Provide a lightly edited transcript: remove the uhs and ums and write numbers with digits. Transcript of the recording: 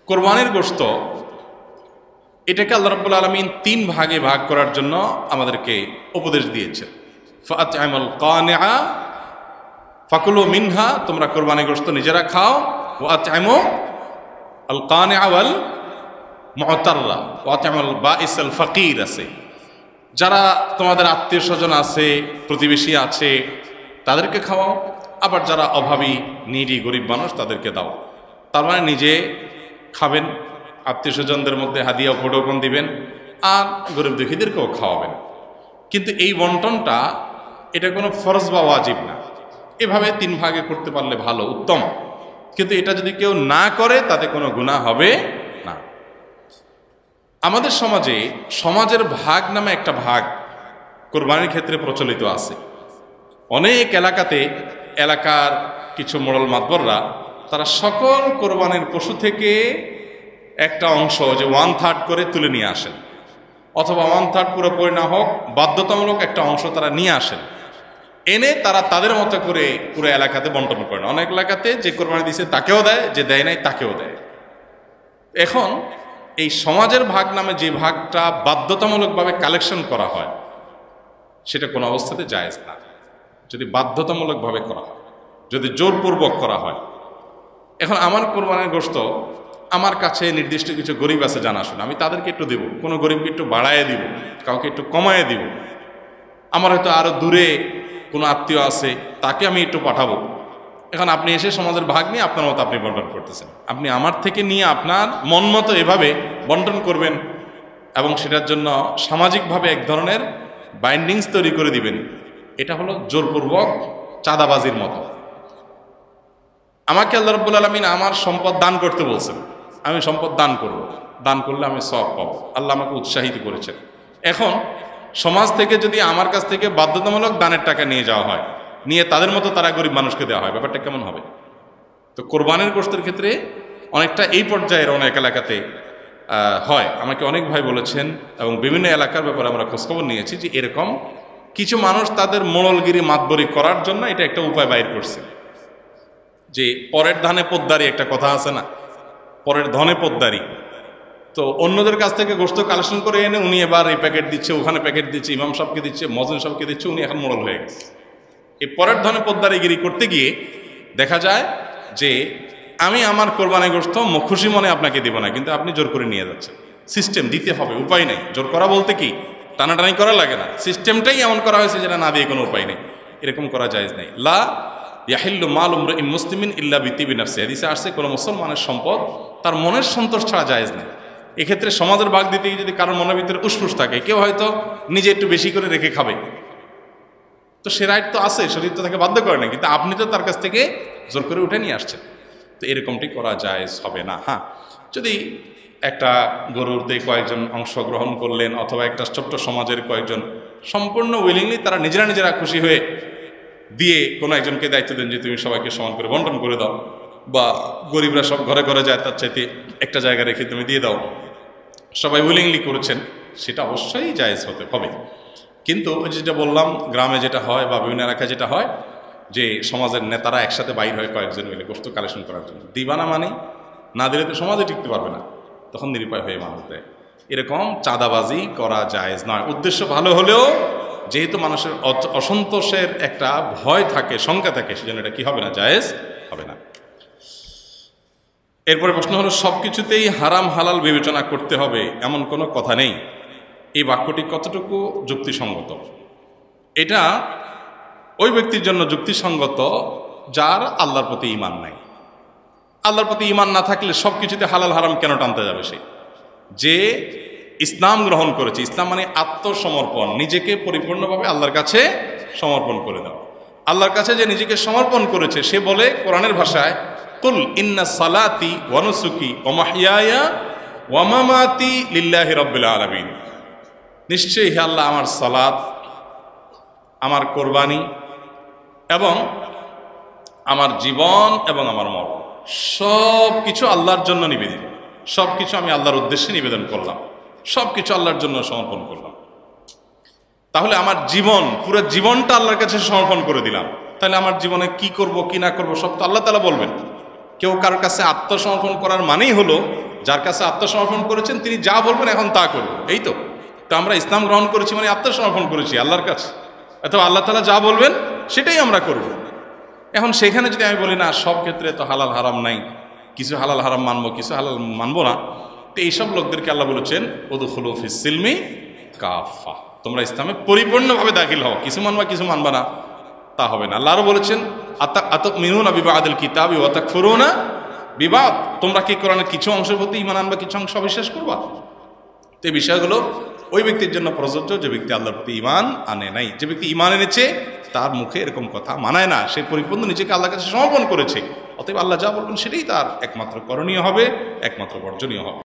কোরবানির গোশত এটাকে আল্লাহ রাব্বুল আলামিন তিন ভাগে ভাগ করার জন্য আমাদেরকে উপদেশ দিয়েছেন। ফাআত'আমুল কানিআ ফাকুলু মিনহা, তোমরা কোরবানির গোশত নিজেরা খাও। ওয়াত'আমু আল কানিআ ওয়াল মু'তাররা ওয়াত'আমুল বাঈসাল ফাকির আছে, যারা তোমাদের আত্মীয় স্বজন আছে, প্রতিবেশী আছে, তাদেরকে খাওয়াও। আবার যারা অভাবী, নিডি, গরিব মানুষ, তাদেরকে দাও। তার মানে নিজে খাবেন, আত্মীয় স্বজনদের মধ্যে হাদিয়া উপঢৌকন দিবেন, আর গরিব দুঃখীদেরকেও খাওয়াবেন। কিন্তু এই বন্টনটা এটা কোনো ফরজ বা ওয়াজিব না। এভাবে তিন ভাগে করতে পারলে ভালো, উত্তম। কিন্তু এটা যদি কেউ না করে তাতে কোনো গুনাহ হবে না। আমাদের সমাজে সমাজের ভাগ নামে একটা ভাগ কোরবানির ক্ষেত্রে প্রচলিত আছে। অনেক এলাকাতে এলাকার কিছু মোড়ল মাতবররা তারা সকল কোরবানির পশু থেকে একটা অংশ, যে 1/3 করে তুলে নিয়ে আসেন, অথবা 1/3 পুরোপুরি না হোক বাধ্যতামূলক একটা অংশ তারা নিয়ে আসেন। এনে তারা তাদের মতো করে পুরো এলাকাতে বন্টন করেন। অনেক এলাকাতে যে কোরবানি দিয়েছে তাকেও দেয়, যে দেয় নাই তাকেও দেয়। এখন এই সমাজের ভাগ নামে যে ভাগটা বাধ্যতামূলকভাবে কালেকশন করা হয়, সেটা কোনো অবস্থাতে জায়েজ না। যদি বাধ্যতামূলকভাবে করা হয়, যদি জোরপূর্বক করা হয়। এখন আমার কোরবানির গোশত আমার কাছে নির্দিষ্ট কিছু গরিব আছে জানাশোনা, আমি তাদেরকে একটু দেব, কোনো গরিবকে একটু বাড়ায় দিব, কাউকে একটু কমায় দিব। আমার হয়তো আরো দূরে কোনো আত্মীয় আছে, তাকে আমি একটু পাঠাবো। এখন আপনি এসে সমাজের ভাগ নিয়ে আপনার মতো আপনি বন্টন করতেছেন। আপনি আমার থেকে নিয়ে আপনার মন মতো এভাবে বন্টন করবেন এবং সেটার জন্য সামাজিকভাবে এক ধরনের বাইন্ডিংস তৈরি করে দিবেন। এটা হলো জোরপূর্বক চাঁদাবাজির মতো। আমাকে আল্লাহ রাব্বুল আলামিন আমার সম্পদ দান করতে বলছেন, আমি সম্পদ দান করব, দান করলে আমি সওয়াব পাবো। আল্লাহ আমাকে উৎসাহিত করেছেন। এখন সমাজ থেকে যদি আমার কাছ থেকে বাধ্যতামূলক দানের টাকা নিয়ে যাওয়া হয়, নিয়ে তাদের মতো তারা গরিব মানুষকে দেওয়া হয়, ব্যাপারটা কেমন হবে? তো কোরবানির গোশতের ক্ষেত্রে অনেকটা এই পর্যায়ের অনেক এলাকাতে হয়। আমাকে অনেক ভাই বলেছেন এবং বিভিন্ন এলাকার ব্যাপারে আমরা খোঁজখবর নিয়েছি যে এরকম কিছু মানুষ তাদের মোড়লগিরি মাতবরি করার জন্য এটা একটা উপায় বাইর করছে। যে পরের ধানে পোদ্দারি একটা কথা আছে না, পরের ধনে পোদ্দারি। তো অন্যদের কাছ থেকে গোশত কালেকশন করে এনে উনি এবার এই প্যাকেট দিচ্ছে, ওখানে প্যাকেট দিচ্ছে, ইমাম সাহেবকে দিচ্ছে, মজলিস সাহেবকে দিচ্ছে, উনি এখন মোড়ল হয়ে গেছে। এই পরের ধনে পোদ্দারিগিরি করতে গিয়ে দেখা যায় যে আমি আমার কোরবানি গোশত খুশি মনে আপনাকে দিব না, কিন্তু আপনি জোর করে নিয়ে যাচ্ছেন। সিস্টেম দিতে হবে, উপায় নেই। জোর করা বলতে কি টানাটানি করা লাগে না, সিস্টেমটাই এমন করা হয়েছে যেটা না দিয়ে কোনো উপায় নেই। এরকম করা জায়েজ নেই। লা ইয়াহিল্লু মাল ইমরিইন মুসলিমিন ইল্লা বিতিবি নাফসিহি, হাদিসে আসছে কোনো মুসলমানের সম্পদ তার মনের সন্তোষ ছাড়া জায়েজ নেই। এক্ষেত্রে সমাজের ভাগ দিতে গিয়ে যদি কারোর মনের ভিতরে উসফুস থাকে, কেউ হয়তো নিজে একটু বেশি করে রেখে খাবে, তো সে রাইট তো আছে, শরীর তো তাকে বাধ্য করে না, কিন্তু আপনি তো তার কাছ থেকে জোর করে উঠে নিয়ে আসছেন। তো এরকমটি করা জায়েজ হবে না। হ্যাঁ, যদি একটা গরুরতে কয়েকজন অংশগ্রহণ করলেন, অথবা একটা ছোট্ট সমাজের কয়েকজন সম্পূর্ণ উইলিংলি তারা নিজেরা খুশি হয়ে দিয়ে কোনো একজনকে দায়িত্ব দেন যে তুমি সবাইকে সমান করে বন্টন করে দাও, বা গরিবরা সব ঘরে ঘরে যায়, তার চাইতে একটা জায়গা রেখে তুমি দিয়ে দাও, সবাই উইলিংলি করেছেন, সেটা অবশ্যই জায়েজ হতে হবে। কিন্তু যেটা বললাম, গ্রামে যেটা হয় বা বিভিন্ন এলাকায় যেটা হয়, যে সমাজের নেতারা একসাথে বাইর হয় কয়েকজন মিলে গোশত কালেকশন করার জন্য, দিবানা মানে না দিলে তো সমাজে টিকতে পারবে না, তখন নিরুপায় হয়ে মানুষ দেয়। এরকম চাঁদাবাজি করা জায়েজ নয়। উদ্দেশ্য ভালো হলেও যেহেতু মানুষের অসন্তোষের একটা ভয় থাকে, শঙ্কা থাকে, সেজন্য এটা কি হবে না, জায়েজ হবে না। এরপরে প্রশ্ন হলো, সবকিছুতেই হারাম হালাল বিবেচনা করতে হবে এমন কোনো কথা নেই। এই বাক্যটি কতটুকু যুক্তিসঙ্গত? এটা ওই ব্যক্তির জন্য যুক্তিসঙ্গত যার আল্লাহর প্রতি ঈমান নাই। আল্লাহর প্রতি ঈমান না থাকলে সবকিছুতে হালাল হারাম কেন টানতে যাবে? সে যে ইসলাম গ্রহণ করেছে, ইসলাম মানে আত্মসমর্পণ, নিজেকে পরিপূর্ণভাবে আল্লাহর কাছে সমর্পণ করে দাও। আল্লাহর কাছে যে নিজেকে সমর্পণ করেছে, সে বলে কোরআনের ভাষায়, কুল ইন্না সালাতি ওয়া নুসুকি ওয়া মাহইয়ায়া ওয়া মামাতি লিল্লাহি রাব্বিল আলামিন, নিশ্চয়ই হে আল্লাহ, আমার সালাত, আমার কোরবানি এবং আমার জীবন এবং আমার মরণ সব কিছু আল্লাহর জন্য নিবেদিত। সব কিছু আমি আল্লাহর উদ্দেশ্যে নিবেদন করলাম, সব কিছু আল্লাহর জন্য সমর্পণ করলাম। তাহলে আমার জীবন, পুরো জীবনটা আল্লাহর কাছে সমর্পণ করে দিলাম। তাহলে আমার জীবনে কি করব কি না করব সব তো আল্লাহ তাআলা বলবেন। কেউ কারোর কাছে আত্মসমর্পণ করার মানেই হলো যার কাছে আত্মসমর্পণ করেছেন তিনি যা বলবেন এখন তা করবেন, এই তো। তো আমরা ইসলাম গ্রহণ করেছি মানে আত্মসমর্পণ করেছি আল্লাহর কাছে, অথবা আল্লাহ তাআলা যা বলবেন সেটাই আমরা করব। এখন সেখানে যদি আমি বলি না সব ক্ষেত্রে তো হালাল হারাম নাই, কিছু হালাল হারাম মানবো কিছু হালাল মানবো না, তো এইসব লোকদেরকে আল্লাহ বলেছেন উদখুলু ফিস সিলমি কাফা, তোমরা ইসলামে পরিপূর্ণভাবে দাখিল হও, কিছু মানবা কিছু মানবা না তা হবে না। আল্লাহ আরো বলেছেন আতামিনুনা বিবাদিল কিতাবি ওয়া তাকফুরুনা বিবাদ, তোমরা কি কোরআনের কিছু অংশের প্রতি ঈমান আনবা কিছু অংশ অবিশ্বাস করবা। তো এই বিষয়গুলো ওই ব্যক্তির জন্য প্রযোজ্য যে ব্যক্তি আল্লাহর প্রতি ঈমান আনে নাই। যে ব্যক্তি ঈমান এনেছে তার মুখে এরকম কথা মানায় না, সে পরিপূর্ণ নিজেকে আল্লাহর কাছে সমর্পণ করেছে, অতএব আল্লাহ যা বলবেন সেটাই তার একমাত্র করণীয় হবে, একমাত্র বর্জনীয় হবে।